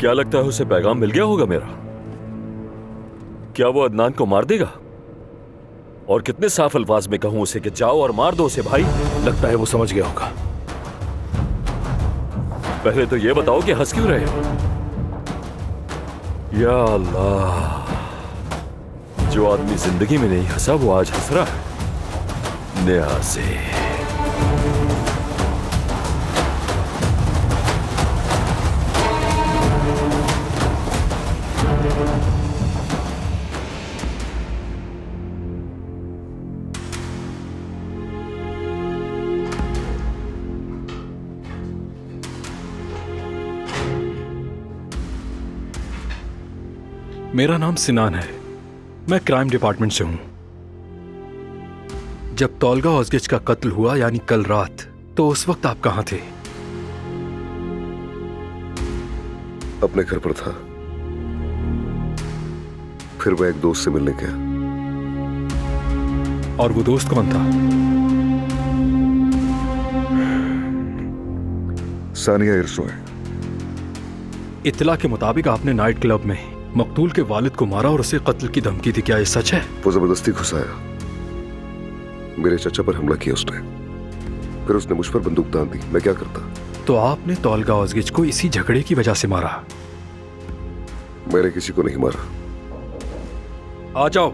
क्या लगता है उसे पैगाम मिल गया होगा मेरा? क्या वो अदनान को मार देगा? और कितने साफ अल्फाज में कहूं उसे कि जाओ और मार दो उसे भाई? लगता है वो समझ गया होगा। पहले तो ये बताओ कि हंस क्यों रहे हो? या अल्लाह, जो आदमी जिंदगी में नहीं हंसा वो आज हंस रहा है। न्याज़े मेरा नाम सिनान है, मैं क्राइम डिपार्टमेंट से हूं। जब तोलगा ओज़गिच का कत्ल हुआ यानी कल रात, तो उस वक्त आप कहां थे? अपने घर पर था। फिर मैं एक दोस्त से मिलने गया। और वो दोस्त कौन था? सानिया इरसो है। इत्तला के मुताबिक आपने नाइट क्लब में मकतूल के वालिद को मारा और उसे कत्ल की धमकी दी, क्या ये सच है? वो जबरदस्ती घुसाया, मेरे चाचा पर हमला किया उसने, फिर उसने मुझ पर बंदूक तान दी। मैं क्या करता? तो आपने तोलगा ओज़गिच को इसी झगड़े की वजह से मारा? मैंने किसी को नहीं मारा। आ जाओ।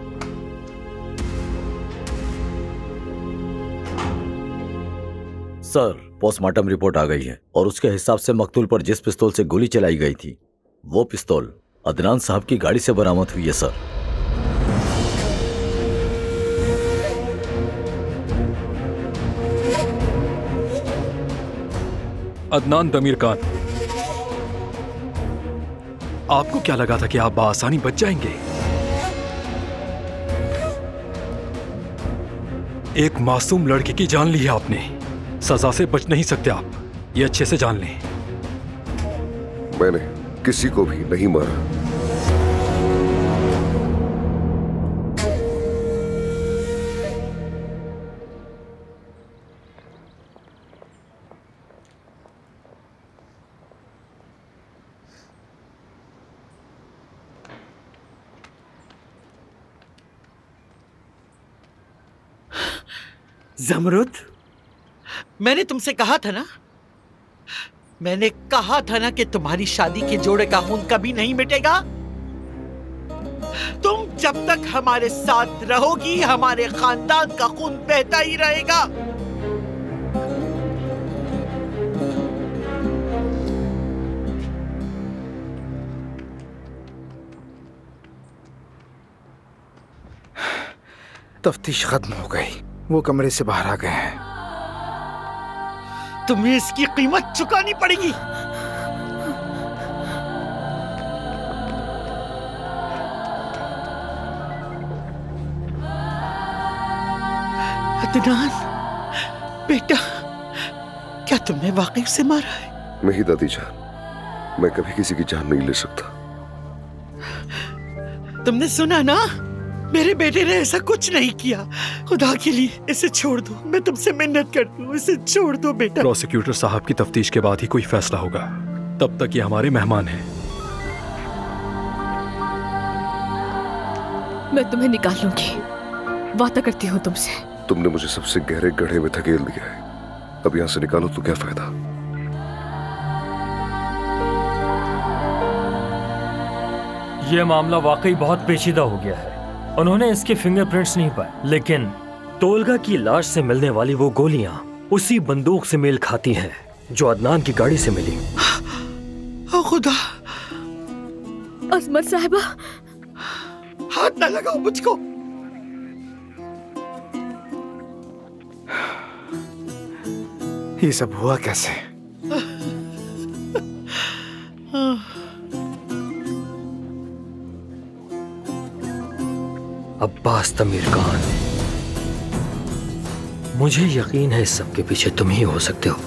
सर, पोस्टमार्टम रिपोर्ट आ गई है और उसके हिसाब से मकतूल पर जिस पिस्तौल से गोली चलाई गई थी वो पिस्तौल अदनान साहब की गाड़ी से बरामद हुई है सर। अदनान दमीर खान, आपको क्या लगा था कि आप बआसानी बच जाएंगे? एक मासूम लड़की की जान ली है आपने। सजा से बच नहीं सकते आप, ये अच्छे से जान लें। मैंने किसी को भी नहीं मारा। ज़मरुद, मैंने तुमसे कहा था ना, मैंने कहा था ना कि तुम्हारी शादी के जोड़े का खून कभी नहीं मिटेगा। तुम जब तक हमारे साथ रहोगी हमारे खानदान का खून बहता ही रहेगा। तफ्तीश खत्म हो गई, वो कमरे से बाहर आ गए हैं। तुम्हें इसकी कीमत चुकानी पड़ेगी। अदनान बेटा, क्या तुमने वाकई से मारा है? नहीं दादी जान, मैं कभी किसी की जान नहीं ले सकता। तुमने सुना ना, मेरे बेटे ने ऐसा कुछ नहीं किया। खुदा के लिए इसे छोड़ दो, मैं तुमसे मिन्नत करती हूँ, इसे छोड़ दो बेटा। प्रोसिक्यूटर साहब की तफ्तीश के बाद ही कोई फैसला होगा, तब तक ये हमारे मेहमान हैं। मैं तुम्हें निकाल लूंगी, वादा करती हूँ तुमसे। तुमने मुझे सबसे गहरे गड्ढे में धकेल दिया है, अब यहाँ से निकालो तो क्या फायदा? यह मामला वाकई बहुत पेचीदा हो गया है। उन्होंने इसके फिंगरप्रिंट्स नहीं पाए, लेकिन तोलगा की लाश से मिलने वाली वो गोलियां उसी बंदूक से मेल खाती हैं जो अदनान की गाड़ी से मिली। ओ खुदा! अजमत साहिबा, हाथ ना लगाओ मुझको। ये सब हुआ कैसे? अब्बास दमीर खान, मुझे यकीन है इस सब के पीछे तुम ही हो सकते हो।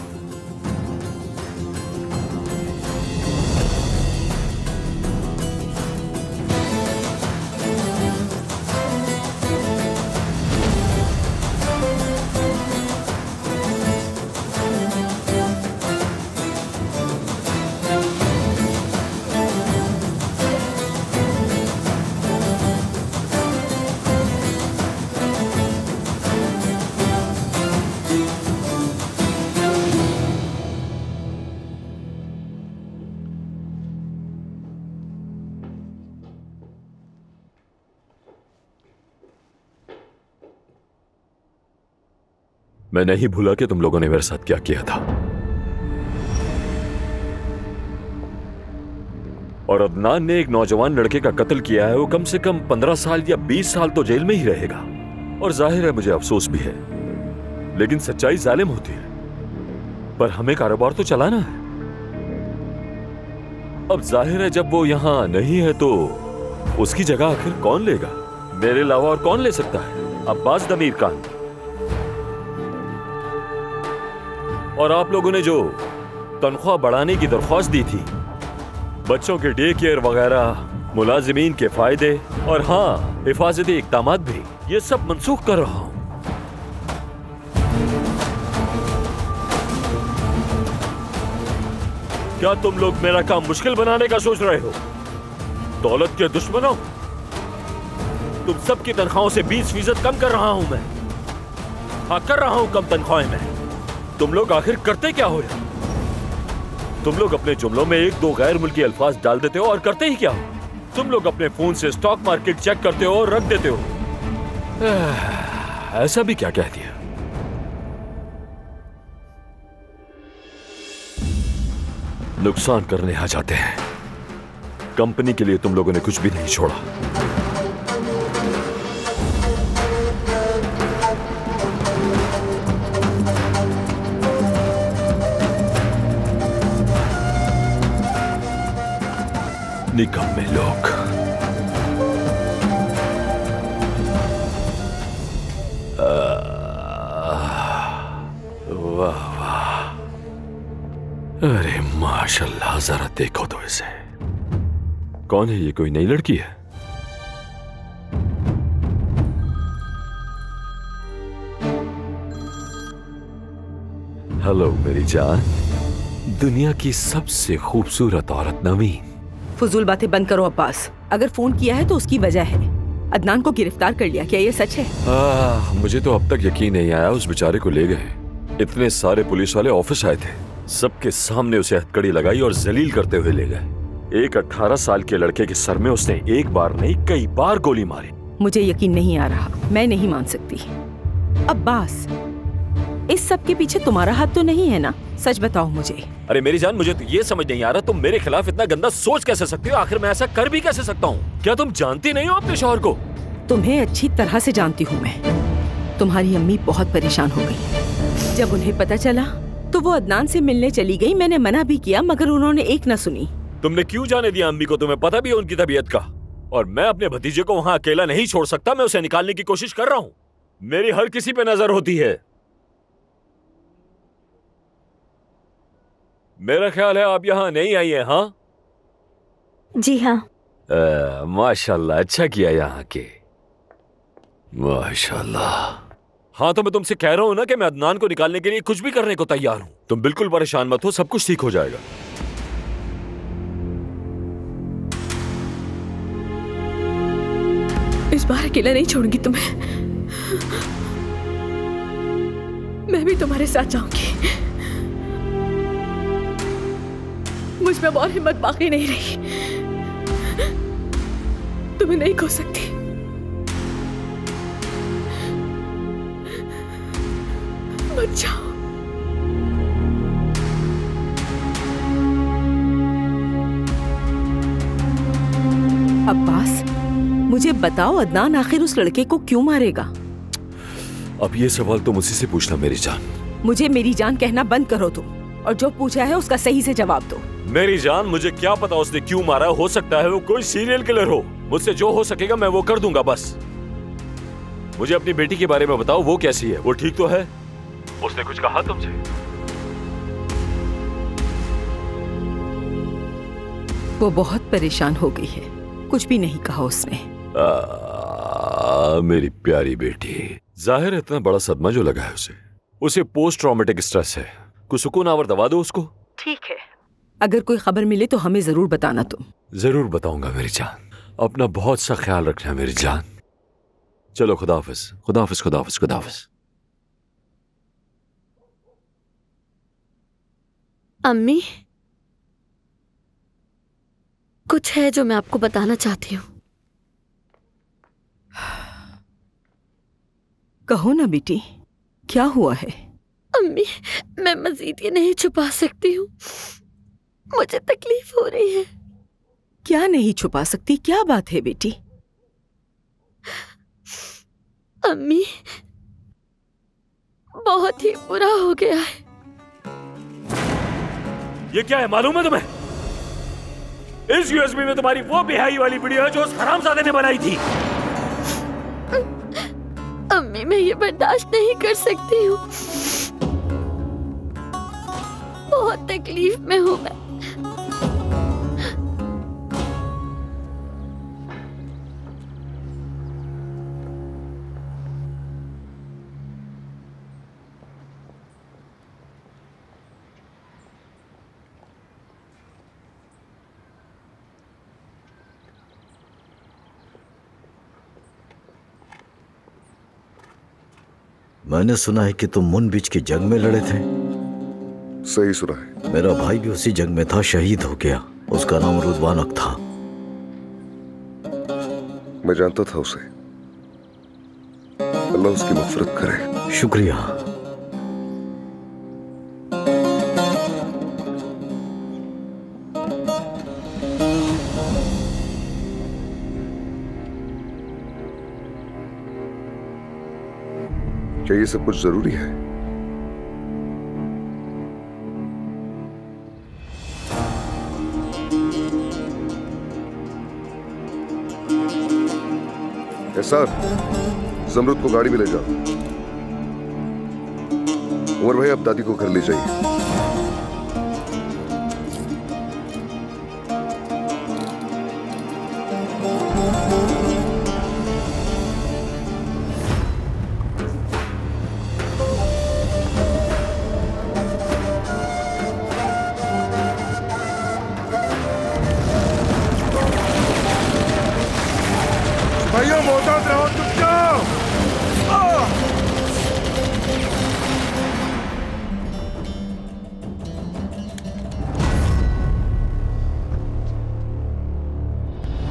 मैं नहीं भूला कि तुम लोगों ने मेरे साथ क्या किया था। और अदनान ने एक नौजवान लड़के का कत्ल किया है। वो कम से कम 15 साल या 20 साल तो जेल में ही रहेगा। और जाहिर है मुझे अफसोस भी है, लेकिन सच्चाई जालिम होती है। पर हमें कारोबार तो चलाना है। अब जाहिर है जब वो यहां नहीं है तो उसकी जगह आखिर कौन लेगा? मेरे अलावा और कौन ले सकता है? अब्बास दमीर खान। और आप लोगों ने जो तनख्वाह बढ़ाने की दरख्वास्त दी थी, बच्चों के डे केयर वगैरह, मुलाजिमीन के फायदे और हाँ हिफाजती इक़दामात भी, ये सब मनसूख कर रहा हूं। क्या तुम लोग मेरा काम मुश्किल बनाने का सोच रहे हो? दौलत के दुश्मनों, तुम सबकी तनख्वाहों से 20% कम कर रहा हूं मैं। हाँ, कर रहा हूं कम तनख्वाहें मैं। तुम लोग आखिर करते क्या हो? तुम लोग अपने जुमलों में 1-2 गैर मुल्की अल्फाज डाल देते हो और करते ही क्या हो? तुम लोग अपने फोन से स्टॉक मार्केट चेक करते हो और रख देते हो। ऐसा भी क्या कह दिया? नुकसान करने आ जाते हैं। कंपनी के लिए तुम लोगों ने कुछ भी नहीं छोड़ा। निकम्मे लोग। वाह वाह, अरे माशाल्लाह, जरा देखो तो इसे। कौन है ये? कोई नई लड़की है? हेलो मेरी जान, दुनिया की सबसे खूबसूरत औरत नवीन। फजूल बातें बंद करो अब्बास। अगर फोन किया है तो उसकी वजह है। अदनान को गिरफ्तार कर लिया, क्या ये सच है? मुझे तो अब तक यकीन नहीं आया। उस बेचारे को ले गए। इतने सारे पुलिस वाले ऑफिस आए थे, सबके सामने उसे हथकड़ी लगाई और जलील करते हुए ले गए। एक 18 साल के लड़के के सर में उसने एक बार नहीं कई बार गोली मारी। मुझे यकीन नहीं आ रहा, मैं नहीं मान सकती। अब्बास, इस सब के पीछे तुम्हारा हाथ तो नहीं है ना? सच बताओ मुझे। अरे मेरी जान, मुझे तो ये समझ नहीं आ रहा तुम मेरे खिलाफ इतना गंदा सोच कैसे सकती हो? आखिर मैं ऐसा कर भी कैसे सकता हूँ? क्या तुम जानती नहीं हो अपने शौहर को? तुम्हें अच्छी तरह से जानती हूँ मैं। तुम्हारी अम्मी बहुत परेशान हो गई। जब उन्हें पता चला तो वो अदनान से मिलने चली गई। मैंने मना भी किया मगर उन्होंने एक न सुनी। तुमने क्यों जाने दिया अम्मी को? तुम्हें पता भी है उनकी तबीयत का। और मैं अपने भतीजे को वहां अकेला नहीं छोड़ सकता। मैं उसे निकालने की कोशिश कर रहा हूँ। मेरी हर किसी पे नजर होती है। मेरा ख्याल है आप यहाँ नहीं आई हैं, हाँ? जी हाँ। माशाल्लाह, अच्छा किया यहाँ के। माशाल्लाह। हाँ, तो मैं तुमसे कह रहा हूँ ना कि मैं अदनान को निकालने के लिए कुछ भी करने को तैयार हूँ। तुम बिल्कुल परेशान मत हो, सब कुछ ठीक हो जाएगा। इस बार अकेला नहीं छोड़ूंगी तुम्हें। मैं भी तुम्हारे साथ जाऊंगी। मुझ में और हिम्मत बाकी नहीं रही। तुम्हें नहीं खो सकती। मत जाओ। अब्बास, मुझे बताओ अदनान आखिर उस लड़के को क्यों मारेगा? अब ये सवाल तो मुझसे से पूछना मेरी जान। मुझे मेरी जान कहना बंद करो तुम, और जो पूछा है उसका सही से जवाब दो। मेरी जान, मुझे क्या पता उसने क्यों मारा। हो सकता है वो कोई सीरियल किलर हो। मुझसे जो हो सकेगा मैं वो कर दूंगा। बस मुझे अपनी बेटी के बारे में बताओ, वो कैसी है? वो ठीक तो है? उसने कुछ कहा तुमसे? वो बहुत परेशान हो गई है, कुछ भी नहीं कहा उसने। मेरी प्यारी बेटी, जाहिर है इतना बड़ा सदमा जो लगा है उसे पोस्ट ट्रॉमेटिक स्ट्रेस है। कुछ सुकून आवर दवा दो उसको। ठीक है, अगर कोई खबर मिले तो हमें जरूर बताना तुम। जरूर बताऊंगा मेरी जान। अपना बहुत सा ख्याल रखना मेरी जान। चलो, खुदा हाफिज। खुदा हाफिज, खुदा हाफिज, खुदा हाफिज। अम्मी, कुछ है जो मैं आपको बताना चाहती हूँ। कहो ना बेटी। क्या हुआ है? अम्मी, मैं मजीद ये नहीं छुपा सकती हूँ। मुझे तकलीफ हो रही है। क्या नहीं छुपा सकती? क्या बात है बेटी? अम्मी, बहुत ही बुरा हो गया है। ये क्या है मालूम है तुम्हें? इस यूएसबी में तुम्हारी वो बेहाई वाली वीडियो है जो उस हरामजादे ने बनाई थी। अम्मी, मैं ये बर्दाश्त नहीं कर सकती हूँ। बहुत तकलीफ में हूँ मैं। मैंने सुना है कि तुम मुन बीच की जंग में लड़े थे। सही सुना है। मेरा भाई भी उसी जंग में था, शहीद हो गया। उसका नाम रुद्वानक था। मैं जानता था उसे। अल्लाह उसकी मग़फ़िरत करे। शुक्रिया। क्या ये सब कुछ जरूरी है? एहसान, ज़मरुद को गाड़ी में ले जाओ। उमर भाई, अब दादी को घर ले जाइए। भाइयों, मोहतात रहो, चुप जाओ।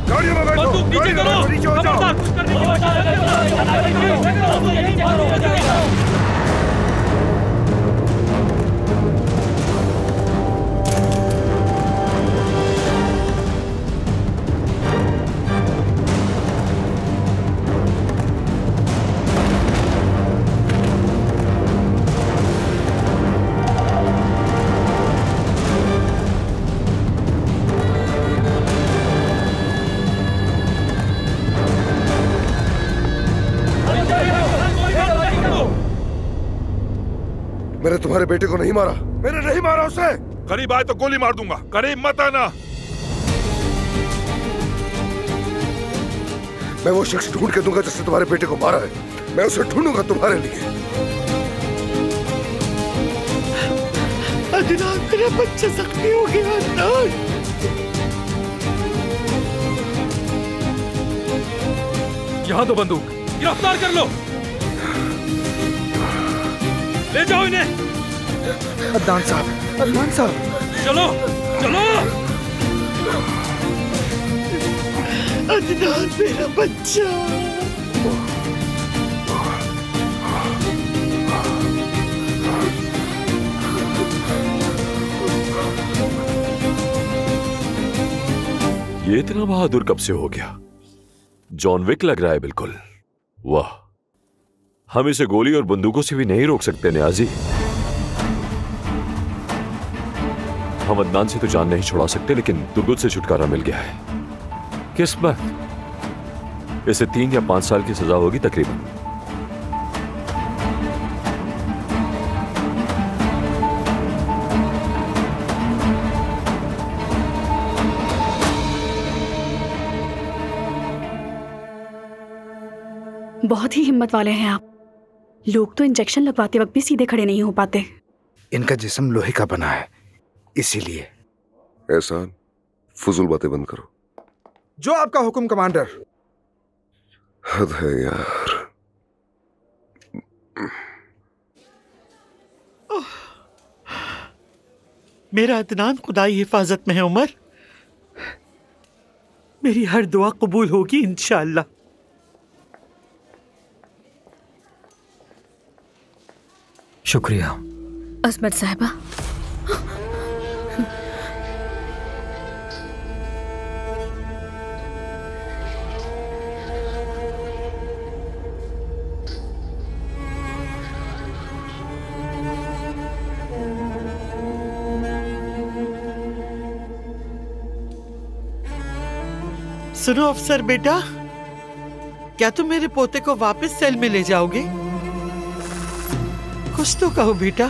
गाड़ियों में बैठो। बंदूक नीचे करो। नीचे हो जाओ। खबरदार, कुछ करने की कोशिश। मैंने तुम्हारे बेटे को नहीं मारा। मैंने नहीं मारा उसे। करीब आए तो गोली मार दूंगा। करीब मत आना। मैं वो शख्स ढूंढ के दूंगा जिसने तुम्हारे बेटे को मारा है। मैं उसे ढूंढूंगा तुम्हारे लिए। अदनान, मेरा बच्चा जख्मी हो गया। अदनान, यहाँ दो बंदूक। गिरफ्तार कर लो। ले जाओ इन्हें। अदनान साहब, अदनान साहब, चलो चलो। अदनान, मेरा बच्चा। ये इतना बहादुर कब से हो गया? जॉन विक लग रहा है बिल्कुल। वाह, हम इसे गोली और बंदूकों से भी नहीं रोक सकते नियाजी। हम अदनान से तो जान नहीं छुड़ा सकते, लेकिन दुर्गुत से छुटकारा मिल गया है। किस्मत। इसे 3 या 5 साल की सजा होगी तकरीबन। बहुत ही हिम्मत वाले हैं आप। लोग तो इंजेक्शन लगवाते वक्त भी सीधे खड़े नहीं हो पाते। इनका जिस्म लोहे का बना है, इसीलिए। एहसान, फजूल बातें बंद करो। जो आपका हुक्म कमांडर। हद है यार। मेरा अदनान खुदाई हिफाजत में है उमर। मेरी हर दुआ कबूल होगी इंशाअल्लाह। शुक्रिया। अजमत साहिबा, सुनो अफसर बेटा, क्या तुम मेरे पोते को वापस सेल में ले जाओगे? कुछ तो कहो बेटा।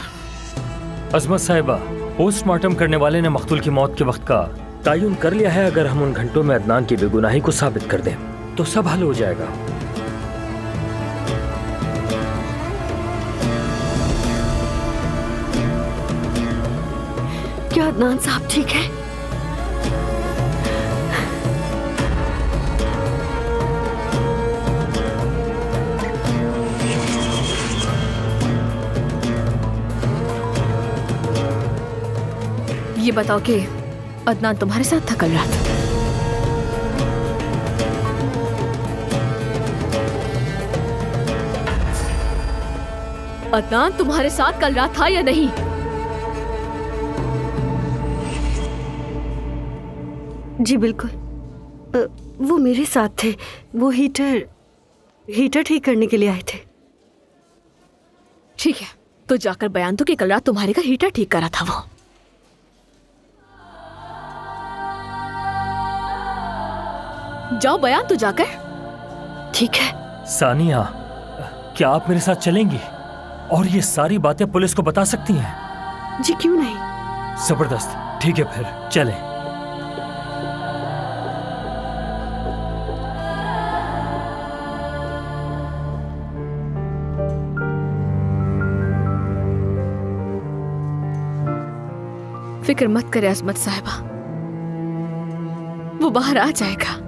अजमत साहिबा, पोस्टमार्टम करने वाले ने मकतूल की मौत के वक्त का तयन कर लिया है। अगर हम उन घंटों में अदनान की बेगुनाही को साबित कर दें तो सब हल हो जाएगा। क्या अदनान साहब ठीक है? ये बताओ कि अदनान तुम्हारे साथ था कल रात? अदनान तुम्हारे साथ कल रात था या नहीं? जी बिल्कुल, वो मेरे साथ थे। वो हीटर ठीक करने के लिए आए थे। ठीक है, तो जाकर बयान दो कि कल रात तुम्हारे घर हीटर ठीक करा था वो। जाओ बयान तो जाकर। ठीक है। सानिया, क्या आप मेरे साथ चलेंगी और ये सारी बातें पुलिस को बता सकती हैं? जी क्यों नहीं। जबरदस्त, ठीक है फिर चलें। फिक्र मत करे अजमत साहिबा, वो बाहर आ जाएगा।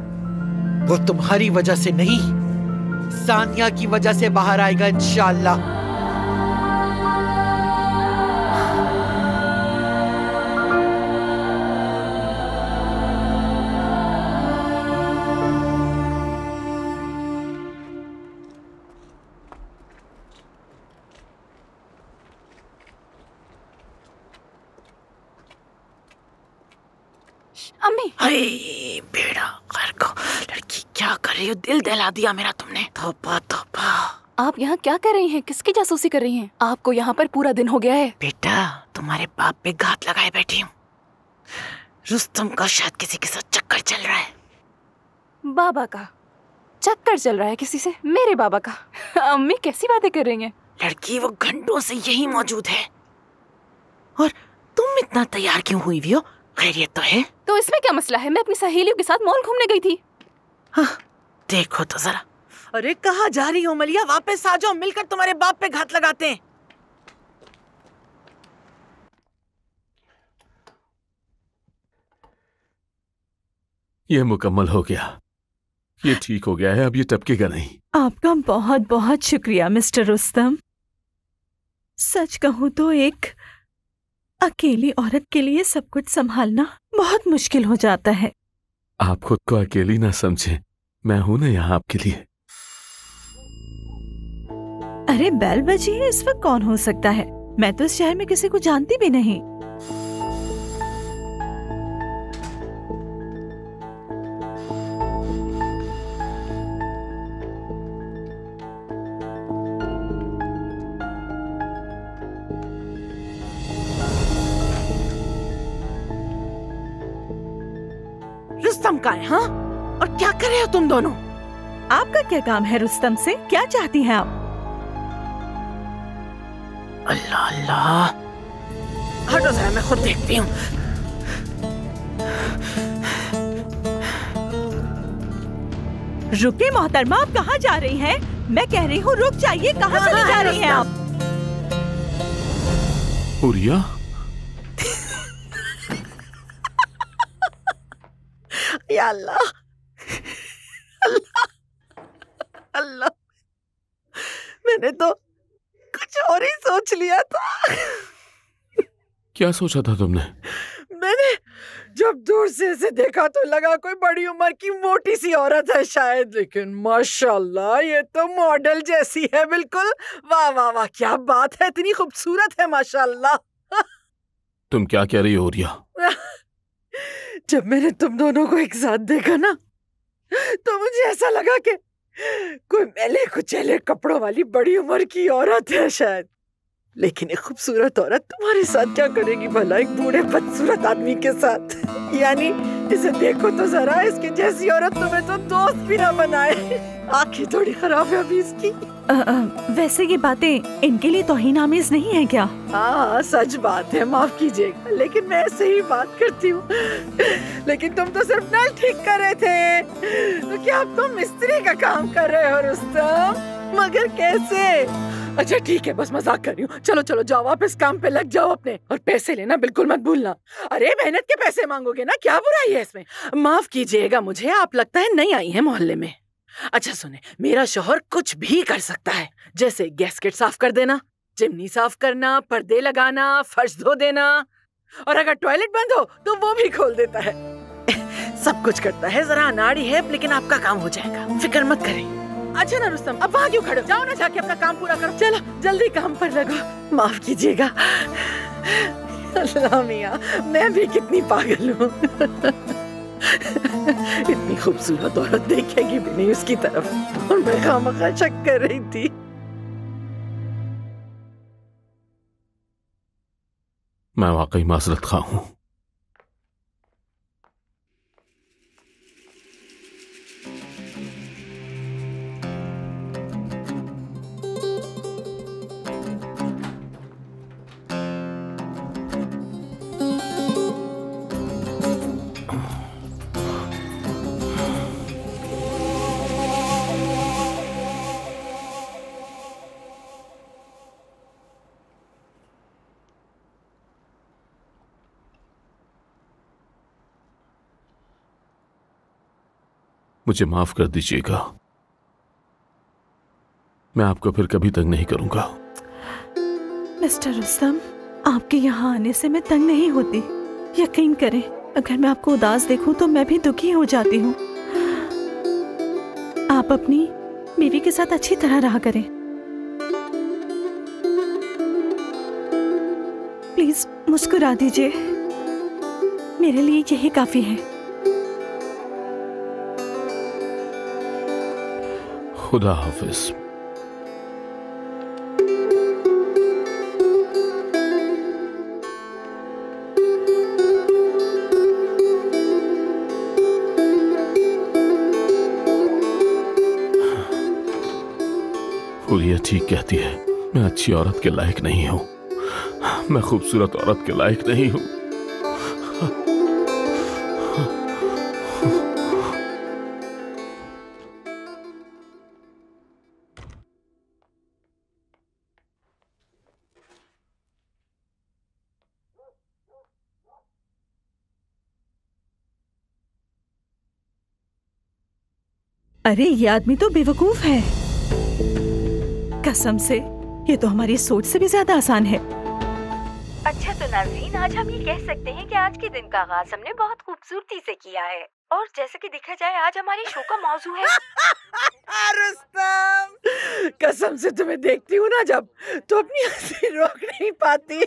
वो तुम्हारी वजह से नहीं, सानिया की वजह से बाहर आएगा इंशाअल्लाह। अम्मी, अरे बेड़ा घर को, लड़की क्या कर रही हो? दिल दहला दिया मेरा तुमने। तौबा तौबा। आप यहाँ क्या कर रही हैं? किसकी जासूसी कर रही हैं? आपको यहाँ पर पूरा दिन हो गया है। बेटा, तुम्हारे बाप पे घात लगाए बैठी हूँ। रुस्तम का शायद किसी के साथ चक्कर चल रहा है। बाबा का चक्कर चल रहा है किसी से? मेरे बाबा का? अम्मी कैसी बातें कर रही हैं? लड़की वो घंटों से यही मौजूद है। और तुम इतना तैयार क्यों हुई हुई हो? खैरियत तो है? तो इसमें क्या मसला है? मैं अपनी सहेलियों के साथ मॉल घूमने गई थी। हाँ, देखो तो जरा। अरे कहाँ जा रही हो मलिया? वापस आ जाओ, मिलकर तुम्हारे बाप पे घात लगाते हैं। ये मुकम्मल हो गया, ये ठीक हो गया है, अब ये टपकेगा नहीं। आपका बहुत बहुत शुक्रिया मिस्टर रुस्तम। सच कहूँ तो एक अकेली औरत के लिए सब कुछ संभालना बहुत मुश्किल हो जाता है। आप खुद को अकेली ना समझें, मैं हूं ना यहाँ आपके लिए। अरे बेल बजी है, इस वक्त कौन हो सकता है? मैं तो इस शहर में किसी को जानती भी नहीं। रुस्तम का है? हाँ, और क्या कर रहे हो तुम दोनों? आपका क्या काम है रुस्तम से? क्या चाहती हैं आप? अल्लाह अल्लाह, हटो जरा, मैं खुद देखती हूँ। रुकिए मोहतरमा, आप कहाँ जा रही हैं? मैं कह रही हूँ रुक जाइए, कहाँ चली जा रही हैं आप? हुरिया, या अल्लाह अल्लाह अल्लाह, मैंने तो कुछ और ही सोच लिया था। क्या सोचा था तुमने? जब दूर से इसे देखा तो लगा कोई बड़ी उम्र की मोटी सी औरत है शायद, लेकिन माशाल्लाह ये तो मॉडल जैसी है बिल्कुल। वाह वाह वाह, क्या बात है, इतनी खूबसूरत है माशाल्लाह। तुम क्या कह रही हो रिया? जब मैंने तुम दोनों को एक साथ देखा ना तो मुझे ऐसा लगा कि कोई मैले कुचैले कपड़ों वाली बड़ी उम्र की औरत है शायद, लेकिन एक खूबसूरत औरत तुम्हारे साथ क्या करेगी भला, एक बूढ़े बदसूरत आदमी के साथ? यानी इसे देखो तो जरा, इसकी जैसी औरत तुम्हें तो दोस्त भी ना बनाए। आंखें थोड़ी खराब है अभी इसकी। वैसे ये बातें इनके लिए तौहीन आमेज नहीं है क्या? हाँ सच बात है, माफ कीजिएगा, लेकिन मैं ऐसे ही बात करती हूँ। लेकिन तुम तो सिर्फ नल ठीक कर रहे थे, तो क्या अब तुम मिस्त्री का काम कर रहे हो रुस्तम? मगर कैसे? अच्छा ठीक है, बस मजाक कर रही हूँ। चलो चलो जाओ, वापस काम पे लग जाओ अपने, और पैसे लेना बिल्कुल मत भूलना। अरे मेहनत के पैसे मांगोगे ना, क्या बुराई है इसमें? माफ कीजिएगा मुझे, आप लगता है नई आई हैं मोहल्ले में। अच्छा सुने, मेरा शौहर कुछ भी कर सकता है, जैसे गैस्केट साफ कर देना, चिमनी साफ करना, पर्दे लगाना, फर्श धो देना, और अगर टॉयलेट बंद हो तो वो भी खोल देता है। सब कुछ करता है, जरा अनाड़ी है, लेकिन आपका काम हो जाएगा, फिक्र मत करें। अच्छा ना रुस्तम, अब वहाँ क्यों खड़े हो? जाओ ना, जाके अपना काम पूरा करो। चलो जल्दी काम पर लगो। माफ कीजिएगा। अल्लाह मियाँ, मैं भी कितनी पागल हूँ। इतनी खूबसूरत औरत देखेगी भी नहीं उसकी तरफ, और मैं खामखा शक कर रही थी। मैं वाकई माजरत खा हूं। मुझे माफ कर दीजिएगा, मैं आपको फिर कभी तंग नहीं करूंगा। मिस्टर रुस्तम, आपके यहाँ आने से मैं तंग नहीं होती, यकीन करें। अगर मैं आपको उदास देखूं तो मैं भी दुखी हो जाती हूँ। आप अपनी बीवी के साथ अच्छी तरह रहा करें। प्लीज मुस्कुरा दीजिए, मेरे लिए यही काफी है। खुदा हाफिज। हुरिया ठीक कहती है, मैं अच्छी औरत के लायक नहीं हूं, मैं खूबसूरत औरत के लायक नहीं हूं। अरे ये आदमी तो बेवकूफ है, कसम से ये तो हमारी सोच से भी ज्यादा आसान है। अच्छा तो नाज़रीन, आज हम ये कह सकते हैं कि आज के दिन का आगाज हमने बहुत खूबसूरती से किया है, और जैसे कि देखा जाए आज हमारी शो का मौजू है। रुस्तम, कसम से तुम्हें देखती हूँ ना जब, तो अपनी हंसी रोक नहीं पाती।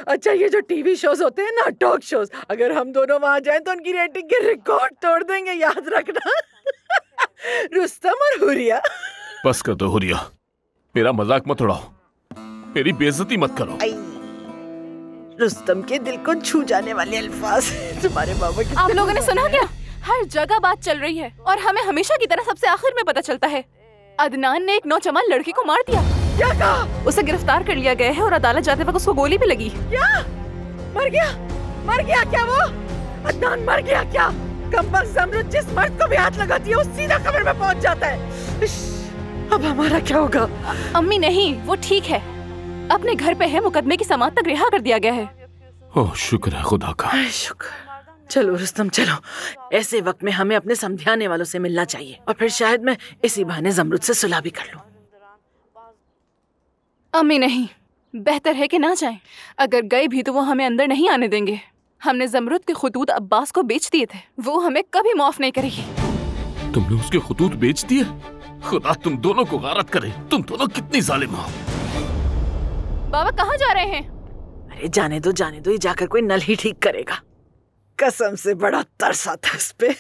अच्छा ये जो टीवी शोज होते हैं ना, टॉक शोज, अगर हम दोनों वहाँ जाएं तो उनकी रेटिंग के रिकॉर्ड तोड़ देंगे, याद रखना। रुस्तम और हुरिया। बस कर दो हुरिया, मेरा मजाक मत उड़ाओ, मेरी बेइज्जती मत करो। रुस्तम के दिल को छू जाने वाले अल्फाज तुम्हारे बाबा के। आप लोगों ने सुना क्या? हर जगह बात चल रही है और हमें हमेशा की तरह सबसे आखिर में पता चलता है। अदनान ने एक नौजवान लड़की को मार दिया। क्या कहा? उसे गिरफ्तार कर लिया गया है और अदालत जाते वक्त उसको गोली भी लगी। क्या? मर गया? मर गया क्या वो? अदनान मर गया क्या? कमबख्त ज़मरुद जिस मर्द को भी हाथ लगाती है वो सीधा कब्र में पहुंच जाता है। अब हमारा क्या होगा? अम्मी नहीं, वो ठीक है, अपने घर पे है, मुकदमे की समाअत तक रिहा कर दिया गया है। ओह शुक्र है खुदा का। शुक्र। चलो रुस्तम चलो, ऐसे वक्त में हमें अपने समझाने वालों से मिलना चाहिए, और फिर शायद मैं इसी बहाने ज़मरुद से सुलह भी कर लूं। अम्मी नहीं, बेहतर है कि ना जाएं। अगर गए भी तो वो हमें अंदर नहीं आने देंगे। हमने जमरुद के खुतूत अब्बास को बेच दिए थे। वो हमें कभी माफ नहीं करेगी। तुमने उसके खुतूत बेच दिए? खुदा तुम दोनों को गारत करे। तुम दोनों कितनी जालिम हो। बाबा कहाँ जा रहे हैं? अरे जाने दो, ये जाकर कोई नल ही ठीक करेगा। कसम से बड़ा तरस आता इस पे।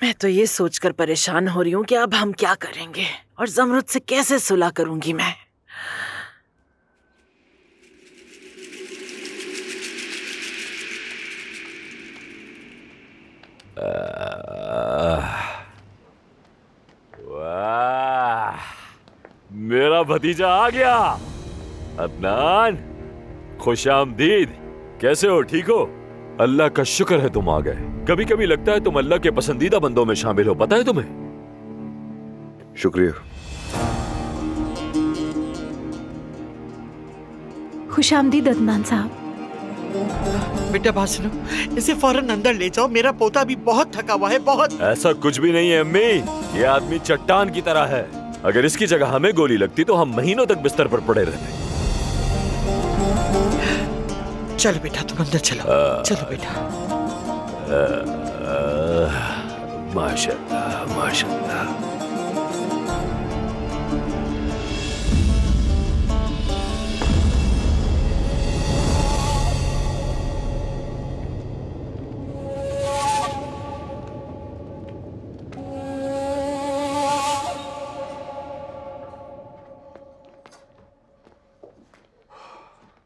मैं तो ये सोचकर परेशान हो रही हूँ कि अब हम क्या करेंगे और जमरुद से कैसे सुलह करूंगी मैं। वाह, मेरा भतीजा आ गया। अदनान, खुशामदीद। कैसे हो? ठीक हो? अल्लाह का शुक्र है तुम आ गए। कभी कभी लगता है तुम अल्लाह के पसंदीदा बंदों में शामिल हो, पता है तुम्हें? शुक्रिया। खुशामदीद अदनान साहब। बेटा बात सुनो, इसे फौरन अंदर ले जाओ। मेरा पोता भी बहुत थका हुआ है, बहुत। ऐसा कुछ भी नहीं है अम्मी, ये आदमी चट्टान की तरह है। अगर इसकी जगह हमें गोली लगती तो हम महीनों तक बिस्तर पर पड़े रहते। चलो बेटा, तुम अंदर चलो। चलो बेटा। माशाअल्लाह, माशाअल्लाह।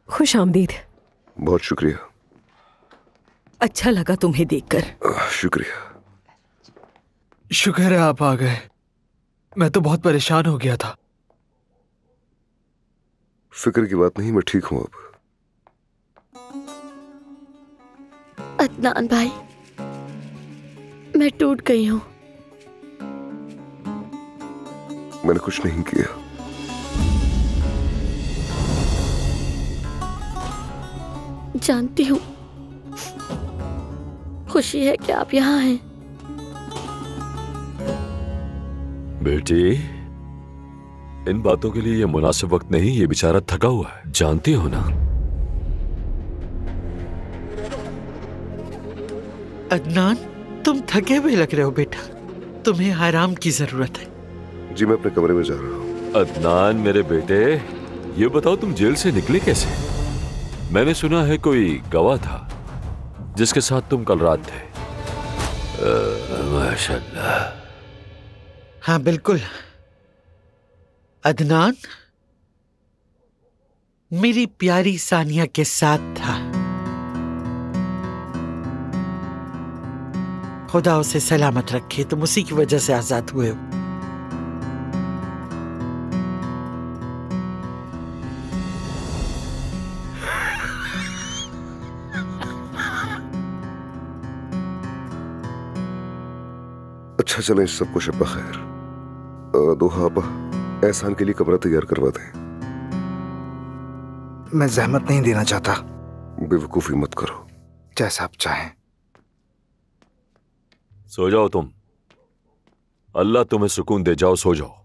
खुश आमदीद। बहुत शुक्रिया। अच्छा लगा तुम्हें देखकर। शुक्रिया। शुक्र है आप आ गए। मैं तो बहुत परेशान हो गया था। फिक्र की बात नहीं, मैं ठीक हूं अब। अदनान भाई, मैं टूट गई हूं। मैंने कुछ नहीं किया। जानती हूँ, खुशी है कि आप यहाँ हैं। बेटी, इन बातों के लिए ये मुनासिब वक्त नहीं। ये बेचारा थका हुआ है, जानती हो ना? अदनान, तुम थके हुए लग रहे हो बेटा। तुम्हें आराम की जरूरत है। जी मैं अपने कमरे में जा रहा हूँ। अदनान मेरे बेटे, ये बताओ तुम जेल से निकले कैसे? मैंने सुना है कोई गवाह था जिसके साथ तुम कल रात थे। माशाअल्लाह। हाँ बिल्कुल। अदनान मेरी प्यारी सानिया के साथ था। खुदा उसे सलामत रखे। तुम उसी की वजह से आजाद हुए हो। अच्छा चलें, सबको शब खैर। दोहा आपा, एहसान के लिए कमरा तैयार करवा दें। मैं जहमत नहीं देना चाहता। बेवकूफी मत करो। जैसा आप चाहें। सो जाओ तुम। अल्लाह तुम्हें सुकून दे। जाओ सो जाओ।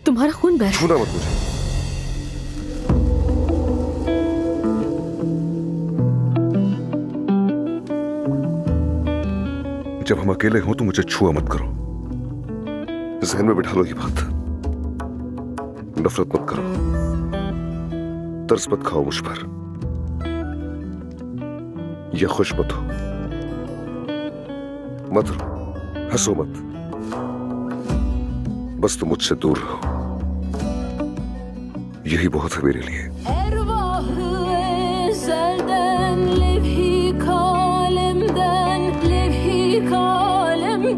तुम्हारा खून बह रहा है। छूना मत मुझे। जब हम अकेले हों तो मुझे छुआ मत करो। जहन में बिठा लो ये बात। नफरत मत करो, तरस मत खाओ मुझ पर, या खुश मत हो। मत रो, हंसो मत। बस तुम मुझसे दूर रहो, यही बहुत है मेरे लिए। Liv hi kalemden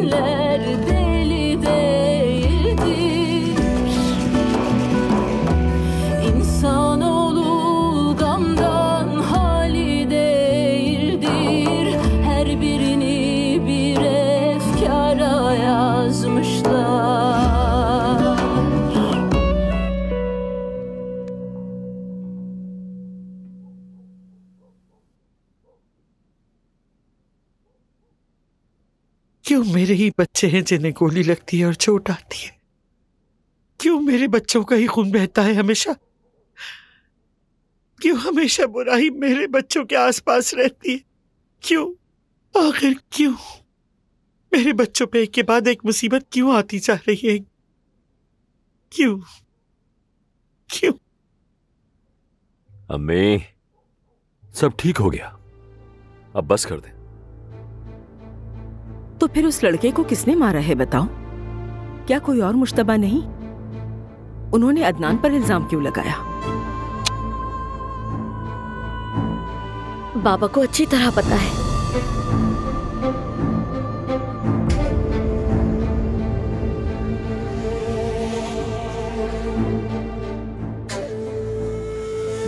günler deli değildir. İnsanoğlu gamdan hali değildir. Her birini bir efkara yazmışlar. क्यों मेरे ही बच्चे हैं जिन्हें गोली लगती है और चोट आती है? क्यों मेरे बच्चों का ही खून बहता है हमेशा? क्यों हमेशा बुराई मेरे बच्चों के आसपास रहती है? क्यों? आखिर क्यों? मेरे बच्चों पे एक के बाद एक मुसीबत क्यों आती जा रही है? क्यों? क्यों? अम्मी, सब ठीक हो गया, अब बस कर दे। तो फिर उस लड़के को किसने मारा है बताओ? क्या कोई और मुश्तबा नहीं? उन्होंने अदनान पर इल्जाम क्यों लगाया? बाबा को अच्छी तरह पता है।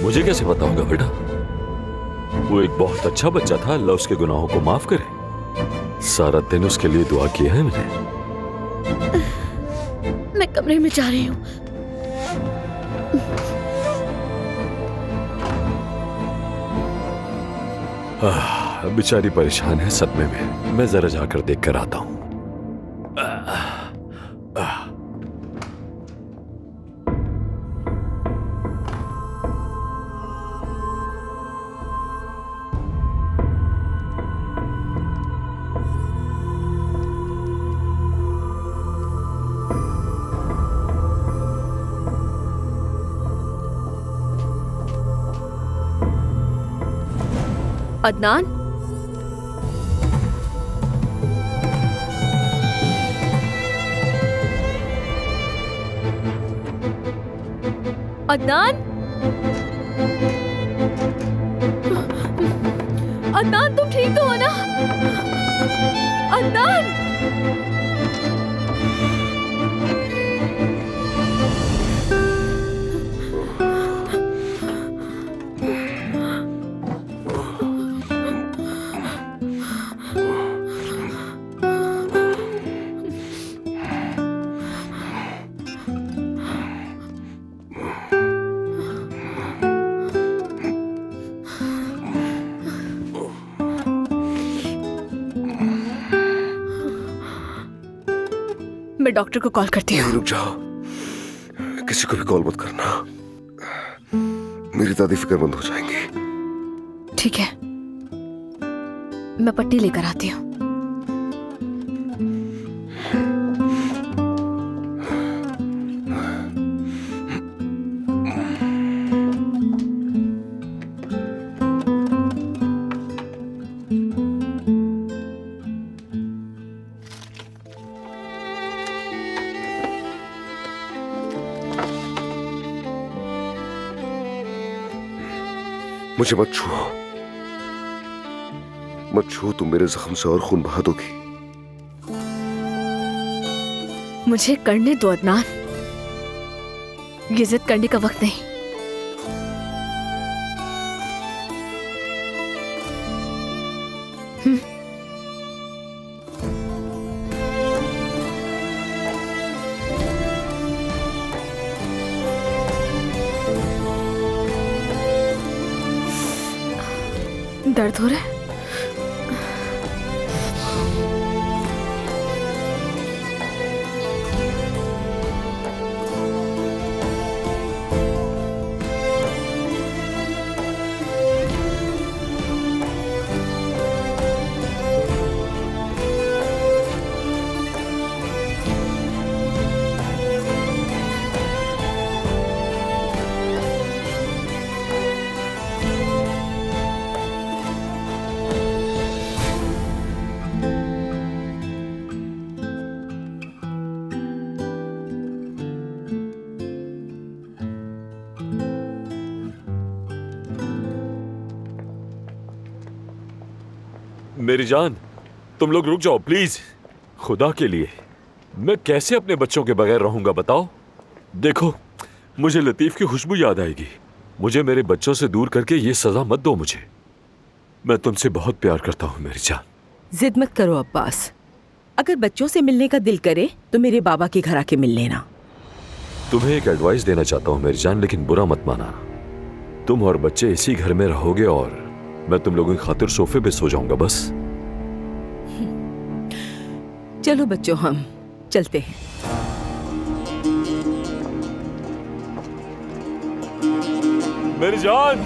मुझे कैसे पता होगा बेटा? वो एक बहुत अच्छा बच्चा था, अल्लाह उसके गुनाहों को माफ करे। सारा दिन उसके लिए दुआ की है मैंने। मैं कमरे में जा रही हूँ। बेचारी परेशान है सदमे में, मैं जरा जाकर देख कर आता हूँ। अदनान, अदनान, अदनान तुम ठीक तो हो ना? अदनान, मैं डॉक्टर को कॉल करती हूँ। रुक जाओ, किसी को भी कॉल मत करना, मेरी दादी फिक्रमंद हो जाएंगी। ठीक है, मैं पट्टी लेकर आती हूँ। मुझे मत छुओ, मत छुओ, तुम मेरे जख्म से और खून बहा दोगी। मुझे करने दो अदनान, ये जिद करने का वक्त नहीं। दर्द हो रहा है? मेरी जान, तुम लोग रुक जाओ प्लीज, खुदा के लिए मैं कैसे अपने बच्चों के बगैर रहूंगा बताओ? देखो, मुझे लतीफ की खुशबू याद आएगी। मुझे मेरे बच्चों से दूर करके ये सजा मत दो मुझे। मैं तुमसे बहुत प्यार करता हूँ मेरी जान। जिद मत करो अब्बास। अगर बच्चों से मिलने का दिल करे तो मेरे बाबा के घर आके मिल लेना। तुम्हें एक एडवाइस देना चाहता हूँ मेरी जान, लेकिन बुरा मत माना। तुम और बच्चे इसी घर में रहोगे और मैं तुम लोगों की खातिर सोफे पे सो जाऊंगा बस। चलो बच्चों, हम चलते हैं। मेरी जान,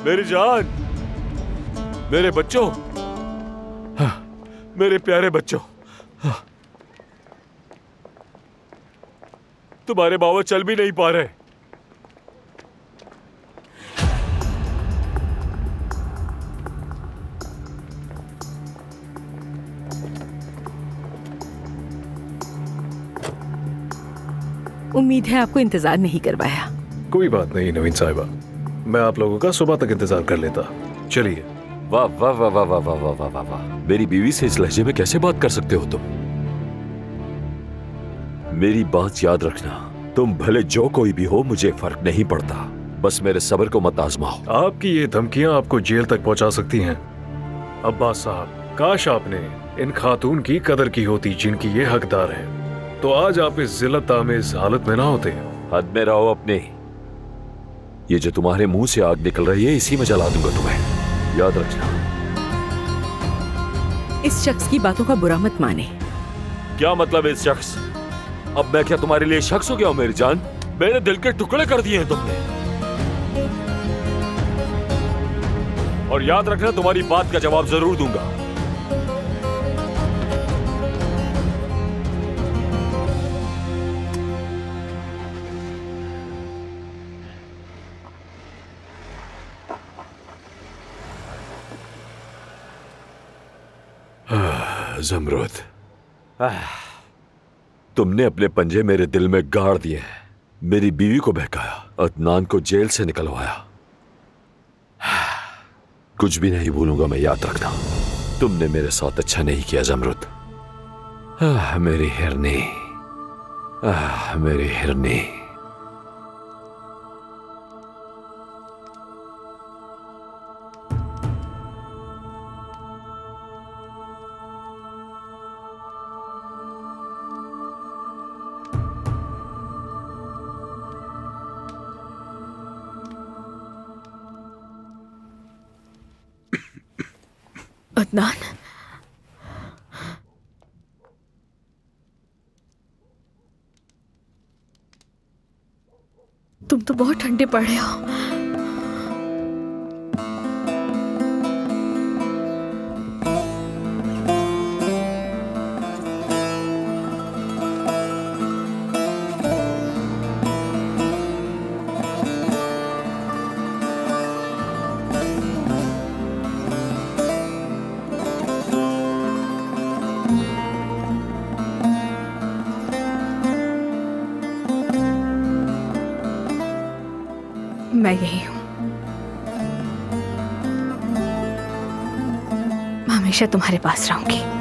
मेरी जान, मेरे बच्चों, हाँ, मेरे प्यारे बच्चों, हाँ, तुम्हारे बाबा चल भी नहीं पा रहे। उम्मीद है आपको इंतजार नहीं करवाया। कोई बात नहीं नवीन साहिबा, मैं आप लोगों का सुबह तक इंतजार कर लेता। चलिए। वाह वाह वाह वाह वाह वाह वाह वाह वाह। मेरी बीवी से इस लहजे में कैसे बात कर सकते हो तुम? मेरी बात याद रखना, तुम भले जो कोई भी हो, मुझे फर्क नहीं पड़ता। बस मेरे सब्र को मत आजमाओ। आपकी ये धमकियां आपको जेल तक पहुंचा सकती हैं। अब्बास साहब, काश आपने इन खातून की कदर की होती जिनकी ये हकदार है, तो आज आप इस जिल्लत आमेज हालत में ना होते। हद में रहो अपने। ये जो तुम्हारे मुंह से आग निकल रही है, इसी में जला दूंगा तुम्हें, याद रखना। इस शख्स की बातों का बुरा मत माने। क्या मतलब इस शख्स? अब मैं क्या तुम्हारे लिए शख्स हो गया हूं मेरी जान? मेरे दिल के टुकड़े कर दिए हैं तुमने। और याद रखना, तुम्हारी बात का जवाब जरूर दूंगा। ज़मरुद, तुमने अपने पंजे मेरे दिल में गाड़ दिए। मेरी बीवी को बहकाया, अदनान को जेल से निकलवाया। कुछ भी नहीं भूलूंगा मैं, याद रखना। तुमने मेरे साथ अच्छा नहीं किया ज़मरुद। मेरी हिरनी, मेरी हिरनी। अदनान, तुम तो बहुत ठंडे पड़े हो। मैं यही हूं, मैं हमेशा तुम्हारे पास रहूंगी।